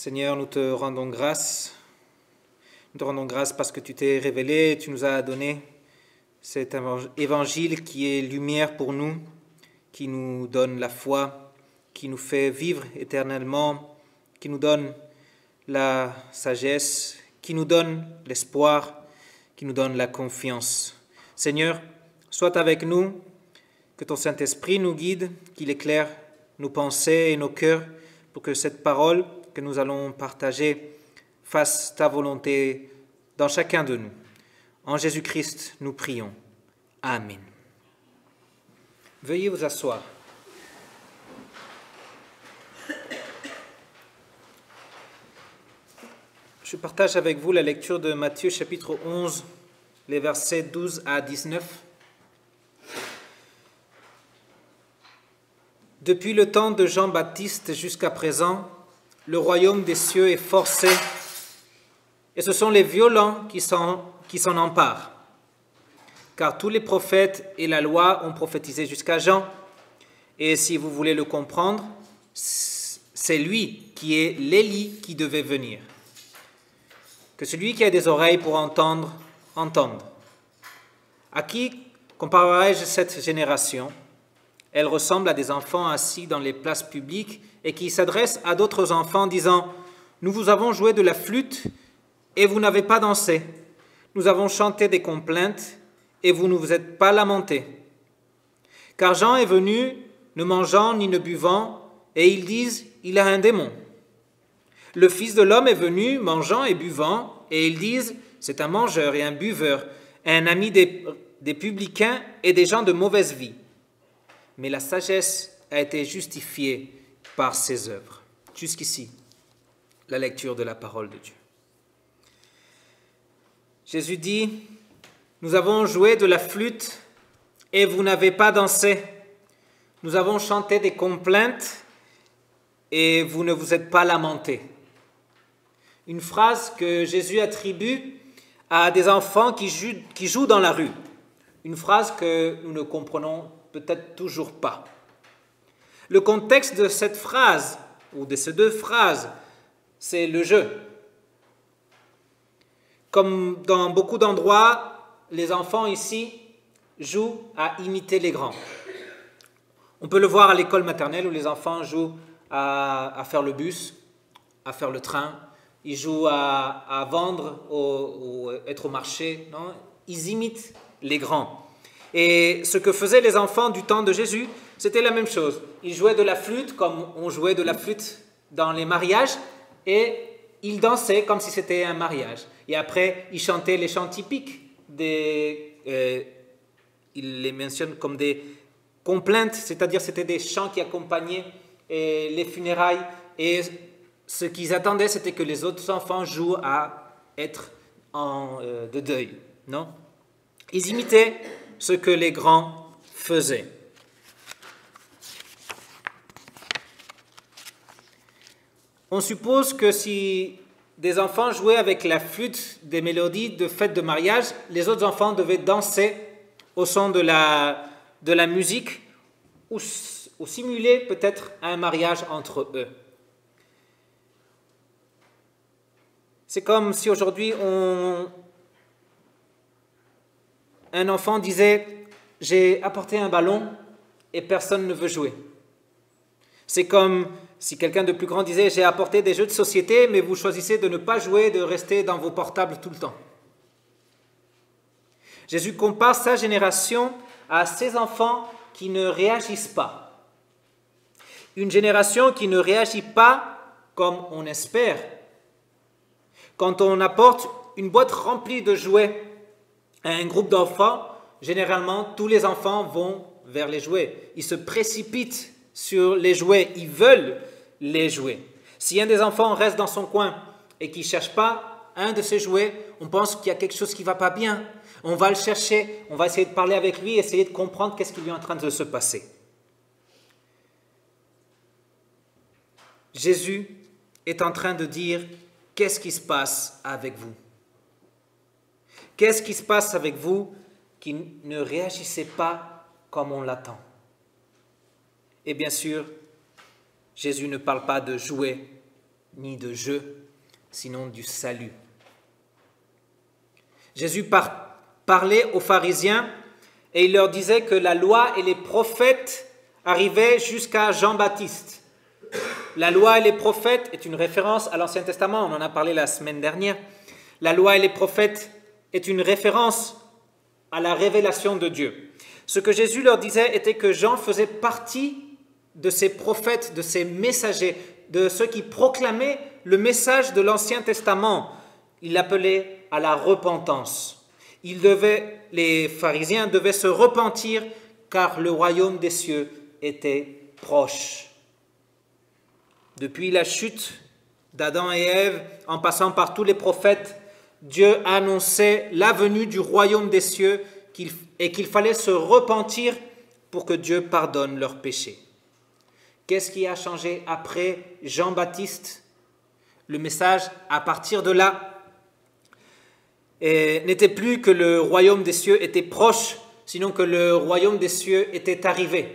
Seigneur, nous te rendons grâce. Nous te rendons grâce parce que tu t'es révélé, tu nous as donné cet évangile qui est lumière pour nous, qui nous donne la foi, qui nous fait vivre éternellement, qui nous donne la sagesse, qui nous donne l'espoir, qui nous donne la confiance. Seigneur, sois avec nous, que ton Saint-Esprit nous guide, qu'il éclaire nos pensées et nos cœurs pour que cette parole que nous allons partager fasse ta volonté dans chacun de nous. En Jésus-Christ, nous prions. Amen. Veuillez vous asseoir. Je partage avec vous la lecture de Matthieu chapitre 11, les versets 12 à 19. Depuis le temps de Jean-Baptiste jusqu'à présent, le royaume des cieux est forcé, et ce sont les violents qui s'en emparent. Car tous les prophètes et la loi ont prophétisé jusqu'à Jean, et si vous voulez le comprendre, c'est lui qui est l'Élie qui devait venir. Que celui qui a des oreilles pour entendre, entende. À qui comparerai-je cette génération ? Elle ressemble à des enfants assis dans les places publiques et qui s'adressent à d'autres enfants disant « Nous vous avons joué de la flûte et vous n'avez pas dansé. Nous avons chanté des complaintes et vous ne vous êtes pas lamentés. Car Jean est venu, ne mangeant ni ne buvant, et ils disent « Il a un démon. » Le Fils de l'homme est venu, mangeant et buvant, et ils disent « C'est un mangeur et un buveur, un ami des publicains et des gens de mauvaise vie. » Mais la sagesse a été justifiée par ses œuvres. Jusqu'ici, la lecture de la parole de Dieu. Jésus dit, « Nous avons joué de la flûte et vous n'avez pas dansé. Nous avons chanté des complaintes et vous ne vous êtes pas lamentés. » Une phrase que Jésus attribue à des enfants qui jouent dans la rue. Une phrase que nous ne comprenons peut-être toujours pas. Le contexte de cette phrase, ou de ces deux phrases, c'est le jeu. Comme dans beaucoup d'endroits, les enfants ici jouent à imiter les grands. On peut le voir à l'école maternelle où les enfants jouent à faire le bus, à faire le train. Ils jouent à vendre ou être au marché. Non? Ils imitent les grands. Et ce que faisaient les enfants du temps de Jésus, c'était la même chose. Ils jouaient de la flûte comme on jouait de la flûte dans les mariages et ils dansaient comme si c'était un mariage. Et après, ils chantaient les chants typiques. Ils les mentionnent comme des complaintes, c'est-à-dire c'était des chants qui accompagnaient les funérailles. Et ce qu'ils attendaient, c'était que les autres enfants jouent à être de deuil. Non? Ils imitaient ce que les grands faisaient. On suppose que si des enfants jouaient avec la flûte des mélodies de fête de mariage, les autres enfants devaient danser au son de la musique ou simuler peut-être un mariage entre eux. C'est comme si aujourd'hui un enfant disait « J'ai apporté un ballon et personne ne veut jouer. » C'est comme si quelqu'un de plus grand disait « J'ai apporté des jeux de société, mais vous choisissez de ne pas jouer, de rester dans vos portables tout le temps. » Jésus compare sa génération à ces enfants qui ne réagissent pas. Une génération qui ne réagit pas comme on espère. Quand on apporte une boîte remplie de jouets à un groupe d'enfants, généralement, tous les enfants vont vers les jouets. Ils se précipitent sur les jouets, ils veulent les jouets. Si un des enfants reste dans son coin et qu'il ne cherche pas un de ces jouets, on pense qu'il y a quelque chose qui ne va pas bien. On va le chercher, on va essayer de parler avec lui, essayer de comprendre qu'est-ce qui lui est en train de se passer. Jésus est en train de dire, qu'est-ce qui se passe avec vous ? Qu'est-ce qui se passe avec vous qui ne réagissez pas comme on l'attend ? Et bien sûr, Jésus ne parle pas de jouer ni de jeu, sinon du salut. Jésus parlait aux pharisiens et il leur disait que la loi et les prophètes arrivaient jusqu'à Jean-Baptiste. La loi et les prophètes est une référence à l'Ancien Testament, on en a parlé la semaine dernière. La loi et les prophètes est une référence à la révélation de Dieu. Ce que Jésus leur disait était que Jean faisait partie de ces prophètes, de ces messagers, de ceux qui proclamaient le message de l'Ancien Testament. Il l'appelait à la repentance. Les pharisiens devaient se repentir car le royaume des cieux était proche. Depuis la chute d'Adam et Ève, en passant par tous les prophètes, Dieu annonçait la venue du royaume des cieux et qu'il fallait se repentir pour que Dieu pardonne leurs péchés. Qu'est-ce qui a changé après Jean-Baptiste? Le message, à partir de là, n'était plus que le royaume des cieux était proche, sinon que le royaume des cieux était arrivé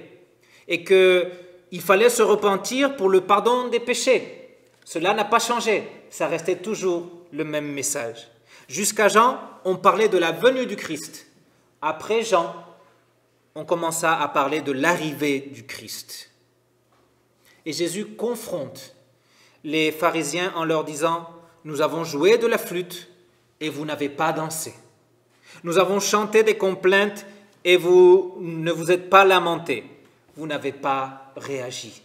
et qu'il fallait se repentir pour le pardon des péchés. Cela n'a pas changé, ça restait toujours le même message. Jusqu'à Jean, on parlait de la venue du Christ. Après Jean, on commença à parler de l'arrivée du Christ. Et Jésus confronte les pharisiens en leur disant « Nous avons joué de la flûte et vous n'avez pas dansé. Nous avons chanté des complaintes et vous ne vous êtes pas lamentés. Vous n'avez pas réagi.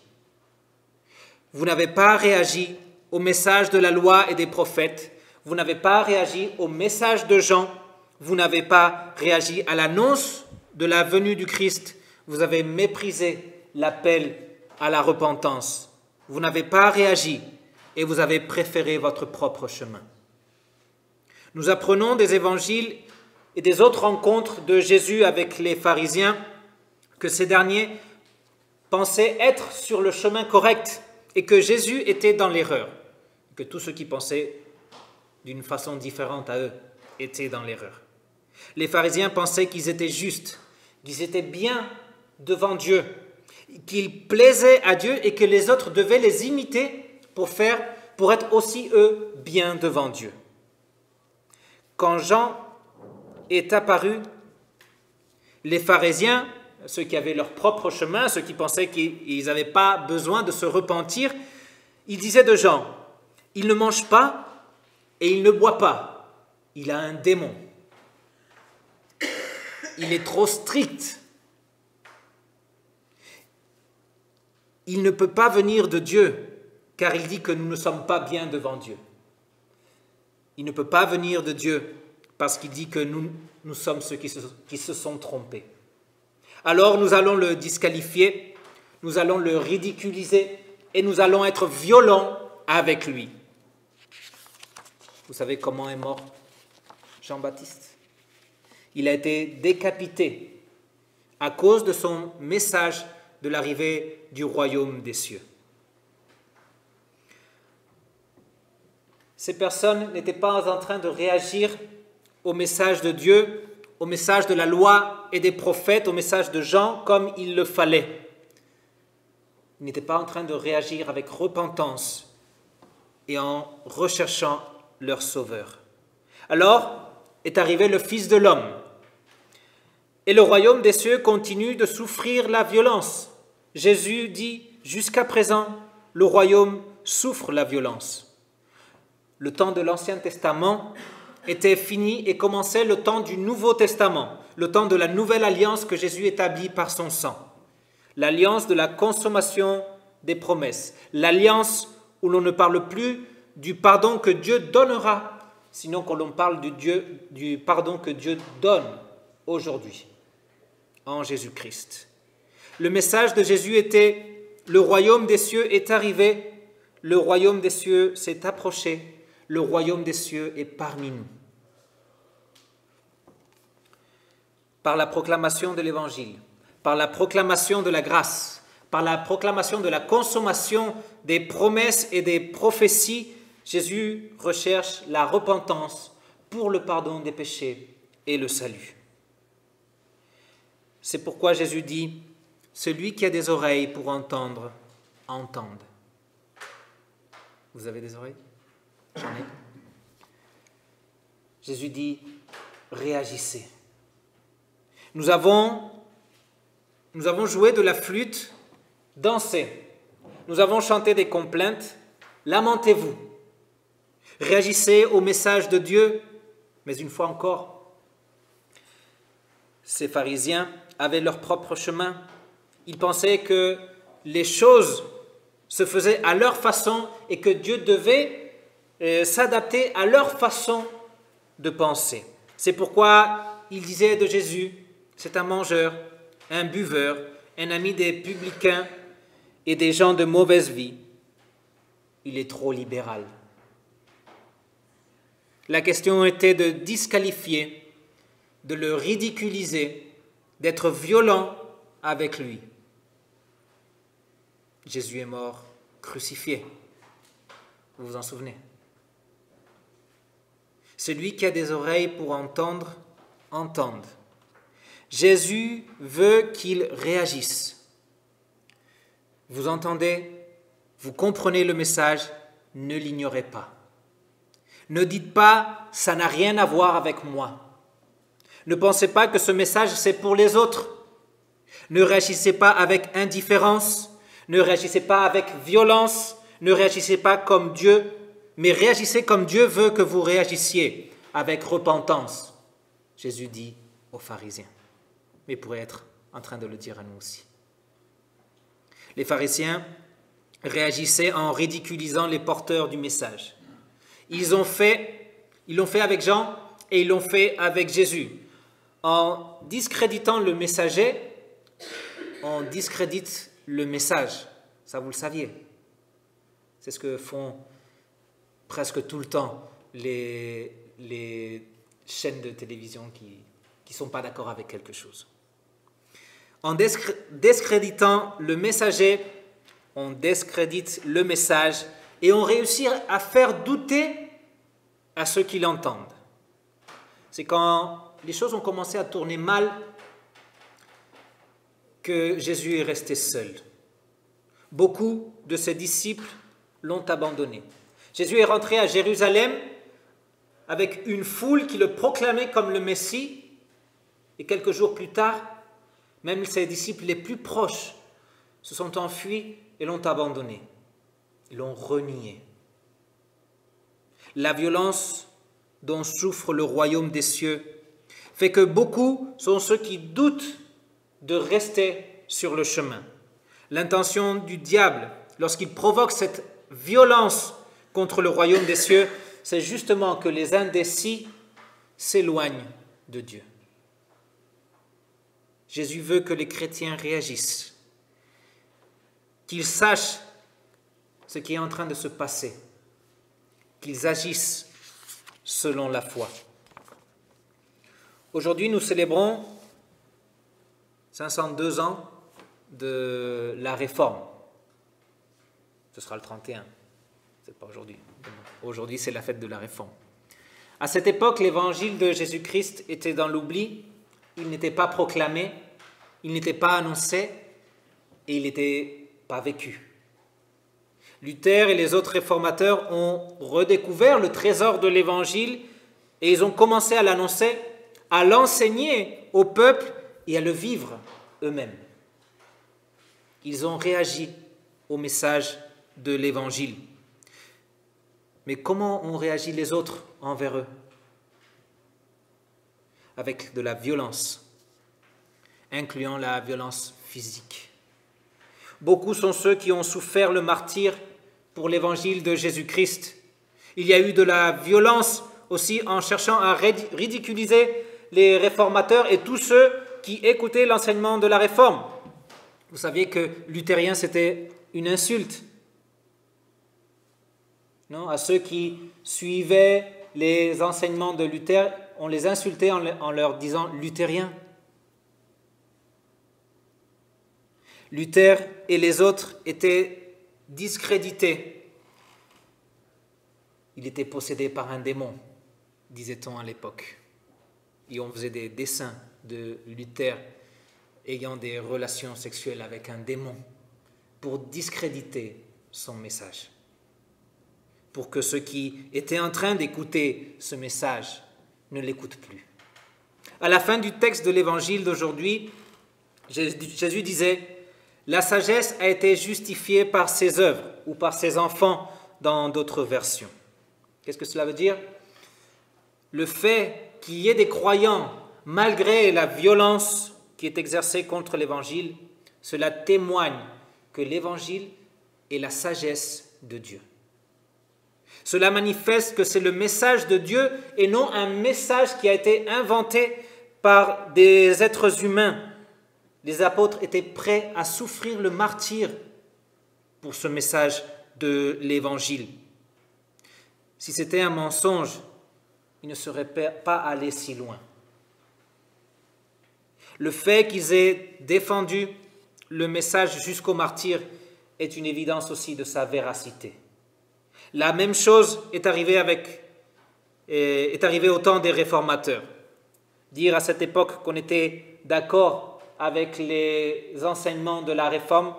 Vous n'avez pas réagi au message de la loi et des prophètes. Vous n'avez pas réagi au message de Jean. Vous n'avez pas réagi à l'annonce de la venue du Christ. Vous avez méprisé l'appel à la repentance. Vous n'avez pas réagi et vous avez préféré votre propre chemin. » Nous apprenons des évangiles et des autres rencontres de Jésus avec les pharisiens que ces derniers pensaient être sur le chemin correct et que Jésus était dans l'erreur, que tous ceux qui pensaient d'une façon différente à eux étaient dans l'erreur. Les pharisiens pensaient qu'ils étaient justes, qu'ils étaient bien devant Dieu, qu'ils plaisaient à Dieu et que les autres devaient les imiter pour être aussi eux bien devant Dieu. Quand Jean est apparu, les pharisiens, ceux qui avaient leur propre chemin, ceux qui pensaient qu'ils n'avaient pas besoin de se repentir, ils disaient de Jean, « Il ne mange pas et il ne boit pas, il a un démon. Il est trop strict. Il ne peut pas venir de Dieu, car il dit que nous ne sommes pas bien devant Dieu. Il ne peut pas venir de Dieu parce qu'il dit que nous sommes ceux qui se sont trompés. Alors nous allons le disqualifier, nous allons le ridiculiser et nous allons être violents avec lui. » Vous savez comment est mort Jean-Baptiste? Il a été décapité à cause de son message de l'arrivée du royaume des cieux. Ces personnes n'étaient pas en train de réagir au message de Dieu, au message de la loi et des prophètes, au message de Jean comme il le fallait. Ils n'étaient pas en train de réagir avec repentance et en recherchant leur sauveur. Alors est arrivé le Fils de l'homme et le royaume des cieux continue de souffrir la violence. Jésus dit, jusqu'à présent, le royaume souffre la violence. Le temps de l'Ancien Testament était fini et commençait le temps du Nouveau Testament, le temps de la nouvelle alliance que Jésus établit par son sang. L'alliance de la consommation des promesses, l'alliance où l'on ne parle plus du pardon que Dieu donnera, sinon que l'on parle du pardon que Dieu donne aujourd'hui, en Jésus-Christ. Le message de Jésus était « Le royaume des cieux est arrivé, le royaume des cieux s'est approché, le royaume des cieux est parmi nous. » Par la proclamation de l'Évangile, par la proclamation de la grâce, par la proclamation de la consommation des promesses et des prophéties, Jésus recherche la repentance pour le pardon des péchés et le salut. C'est pourquoi Jésus dit « Celui qui a des oreilles pour entendre, entende. » Vous avez des oreilles? J'en ai. Jésus dit, réagissez. Nous avons joué de la flûte, dansé. Nous avons chanté des complaintes. Lamentez-vous. Réagissez au message de Dieu. Mais une fois encore, ces pharisiens avaient leur propre chemin. Ils pensaient que les choses se faisaient à leur façon et que Dieu devait s'adapter à leur façon de penser. C'est pourquoi ils disaient de Jésus, c'est un mangeur, un buveur, un ami des publicains et des gens de mauvaise vie. Il est trop libéral. La question était de disqualifier, de le ridiculiser, d'être violent avec lui. Jésus est mort, crucifié. Vous vous en souvenez? Celui qui a des oreilles pour entendre, entende. Jésus veut qu'il réagisse. Vous entendez? Vous comprenez le message? Ne l'ignorez pas. Ne dites pas « ça n'a rien à voir avec moi ». Ne pensez pas que ce message c'est pour les autres. Ne réagissez pas avec indifférence, ne réagissez pas avec violence, ne réagissez pas comme Dieu, mais réagissez comme Dieu veut que vous réagissiez, avec repentance. Jésus dit aux pharisiens, mais pourrait être en train de le dire à nous aussi. Les pharisiens réagissaient en ridiculisant les porteurs du message. Ils l'ont fait avec Jean et ils l'ont fait avec Jésus. En discréditant le messager, on discrédite le message. Ça, vous le saviez. C'est ce que font presque tout le temps les chaînes de télévision qui ne sont pas d'accord avec quelque chose. En discréditant le messager, on discrédite le message et on réussit à faire douter à ceux qui l'entendent. C'est quand les choses ont commencé à tourner mal que Jésus est resté seul. Beaucoup de ses disciples l'ont abandonné. Jésus est rentré à Jérusalem avec une foule qui le proclamait comme le Messie et quelques jours plus tard, même ses disciples les plus proches se sont enfuis et l'ont abandonné. Ils l'ont renié. La violence dont souffre le royaume des cieux fait que beaucoup sont ceux qui doutent de rester sur le chemin. L'intention du diable, lorsqu'il provoque cette violence contre le royaume des cieux, c'est justement que les indécis s'éloignent de Dieu. Jésus veut que les chrétiens réagissent, qu'ils sachent ce qui est en train de se passer, qu'ils agissent selon la foi. Aujourd'hui, nous célébrons 502 ans de la Réforme. Ce sera le 31, c'est pas aujourd'hui. Aujourd'hui, c'est la fête de la Réforme. À cette époque, l'évangile de Jésus-Christ était dans l'oubli, il n'était pas proclamé, il n'était pas annoncé et il n'était pas vécu. Luther et les autres réformateurs ont redécouvert le trésor de l'évangile et ils ont commencé à l'annoncer, à l'enseigner au peuple et à le vivre eux-mêmes. Ils ont réagi au message de l'évangile. Mais comment ont réagi les autres envers eux? Avec de la violence, incluant la violence physique. Beaucoup sont ceux qui ont souffert le martyre pour l'évangile de Jésus-Christ. Il y a eu de la violence aussi en cherchant à ridiculiser les réformateurs et tous ceux qui écoutaient l'enseignement de la réforme. Vous saviez que luthérien, c'était une insulte. Non, à ceux qui suivaient les enseignements de Luther, on les insultait en leur disant luthériens. Luther et les autres étaient discrédités. Il était possédé par un démon, disait-on à l'époque. Et on faisait des dessins de Luther ayant des relations sexuelles avec un démon pour discréditer son message. pour que ceux qui étaient en train d'écouter ce message ne l'écoutent plus. À la fin du texte de l'évangile d'aujourd'hui, Jésus disait « La sagesse a été justifiée par ses œuvres ou par ses enfants » dans d'autres versions. Qu'est-ce que cela veut dire? Le fait qu'il y ait des croyants, malgré la violence qui est exercée contre l'évangile, cela témoigne que l'évangile est la sagesse de Dieu. Cela manifeste que c'est le message de Dieu et non un message qui a été inventé par des êtres humains. Les apôtres étaient prêts à souffrir le martyre pour ce message de l'évangile. Si c'était un mensonge, ils ne seraient pas allés si loin. Le fait qu'ils aient défendu le message jusqu'au martyre est une évidence aussi de sa véracité. La même chose est arrivée au temps des réformateurs. Dire à cette époque qu'on était d'accord avec les enseignements de la réforme,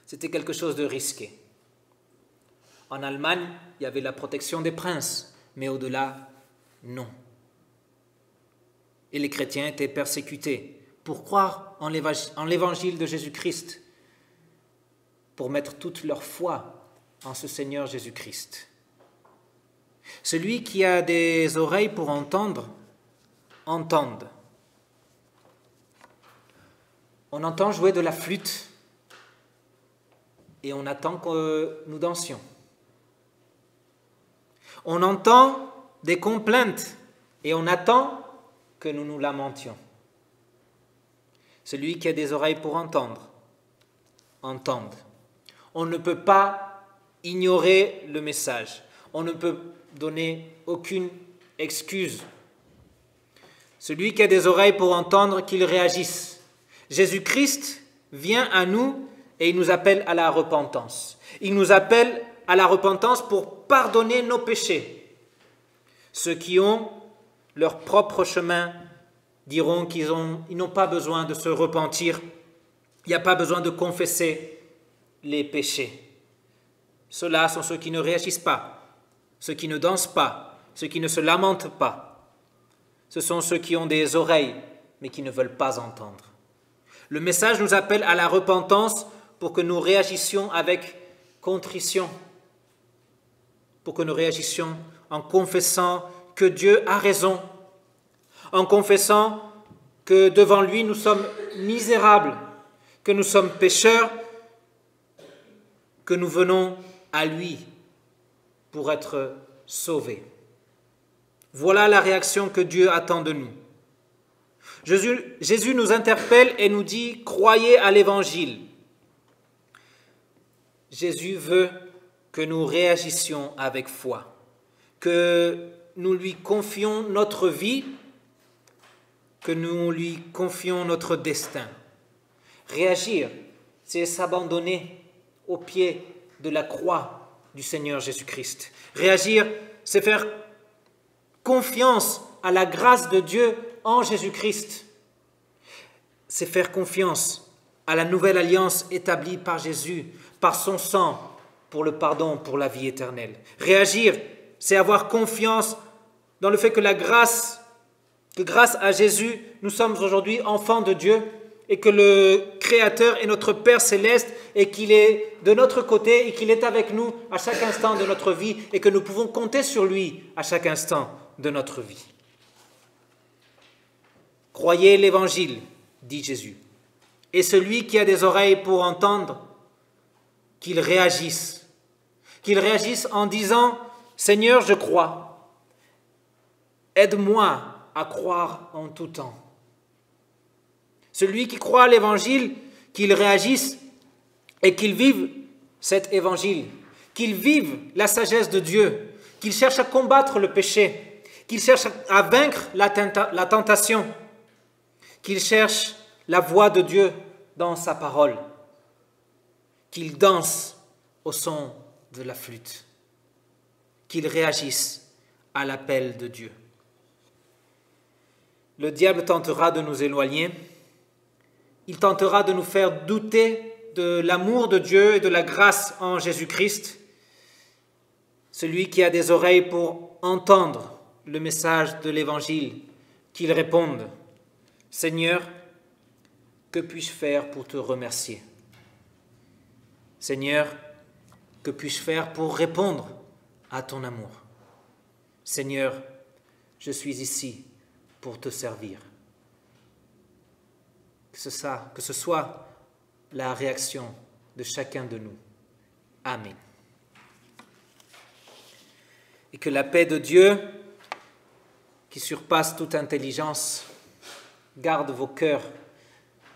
c'était quelque chose de risqué. En Allemagne, il y avait la protection des princes, mais au-delà, non. Et les chrétiens étaient persécutés pour croire en l'évangile de Jésus-Christ, pour mettre toute leur foi en ce Seigneur Jésus-Christ. Celui qui a des oreilles pour entendre, entende. On entend jouer de la flûte et on attend que nous dansions. On entend des complaintes et on attend que nous nous lamentions. Celui qui a des oreilles pour entendre, entende. On ne peut pas ignorer le message. On ne peut donner aucune excuse. Celui qui a des oreilles pour entendre, qu'il réagisse. Jésus-Christ vient à nous et il nous appelle à la repentance. Il nous appelle à la repentance pour pardonner nos péchés. Ceux qui ont leur propre chemin diront qu'ils n'ont pas besoin de se repentir. Il n'y a pas besoin de confesser les péchés. Ceux-là sont ceux qui ne réagissent pas, ceux qui ne dansent pas, ceux qui ne se lamentent pas. Ce sont ceux qui ont des oreilles, mais qui ne veulent pas entendre. Le message nous appelle à la repentance pour que nous réagissions avec contrition, pour que nous réagissions en confessant que Dieu a raison, en confessant que devant lui nous sommes misérables, que nous sommes pécheurs, que nous venons à lui pour être sauvés. Voilà la réaction que Dieu attend de nous. Jésus nous interpelle et nous dit « Croyez à l'Évangile ». Jésus veut que nous réagissions avec foi, que nous lui confions notre vie, que nous lui confions notre destin. Réagir, c'est s'abandonner aux pieds de la croix du Seigneur Jésus-Christ. Réagir, c'est faire confiance à la grâce de Dieu en Jésus-Christ. C'est faire confiance à la nouvelle alliance établie par Jésus, par son sang, pour le pardon, pour la vie éternelle. Réagir, c'est avoir confiance dans le fait que grâce à Jésus, nous sommes aujourd'hui enfants de Dieu et que le Créateur est notre Père céleste et qu'il est de notre côté et qu'il est avec nous à chaque instant de notre vie et que nous pouvons compter sur lui à chaque instant de notre vie. Croyez l'Évangile, dit Jésus, et celui qui a des oreilles pour entendre, qu'il réagisse en disant « Seigneur, je crois, aide-moi à croire en tout temps ». Celui qui croit à l'Évangile, qu'il réagisse et qu'il vive cet Évangile, qu'il vive la sagesse de Dieu, qu'il cherche à combattre le péché, qu'il cherche à vaincre la tentation, qu'il cherche la voix de Dieu dans sa parole, qu'il danse au son de la flûte, qu'il réagisse à l'appel de Dieu. Le diable tentera de nous éloigner, il tentera de nous faire douter de l'amour de Dieu et de la grâce en Jésus-Christ. Celui qui a des oreilles pour entendre le message de l'Évangile, qu'il réponde, « Seigneur, que puis-je faire pour te remercier? Seigneur, que puis-je faire pour répondre à ton amour? Seigneur, je suis ici pour te servir. » Que ce soit la réaction de chacun de nous. Amen. Et que la paix de Dieu, qui surpasse toute intelligence, garde vos cœurs,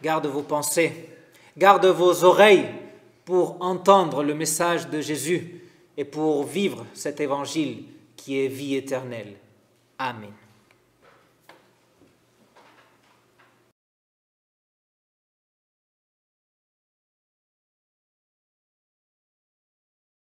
garde vos pensées, garde vos oreilles pour entendre le message de Jésus et pour vivre cet évangile qui est vie éternelle. Amen.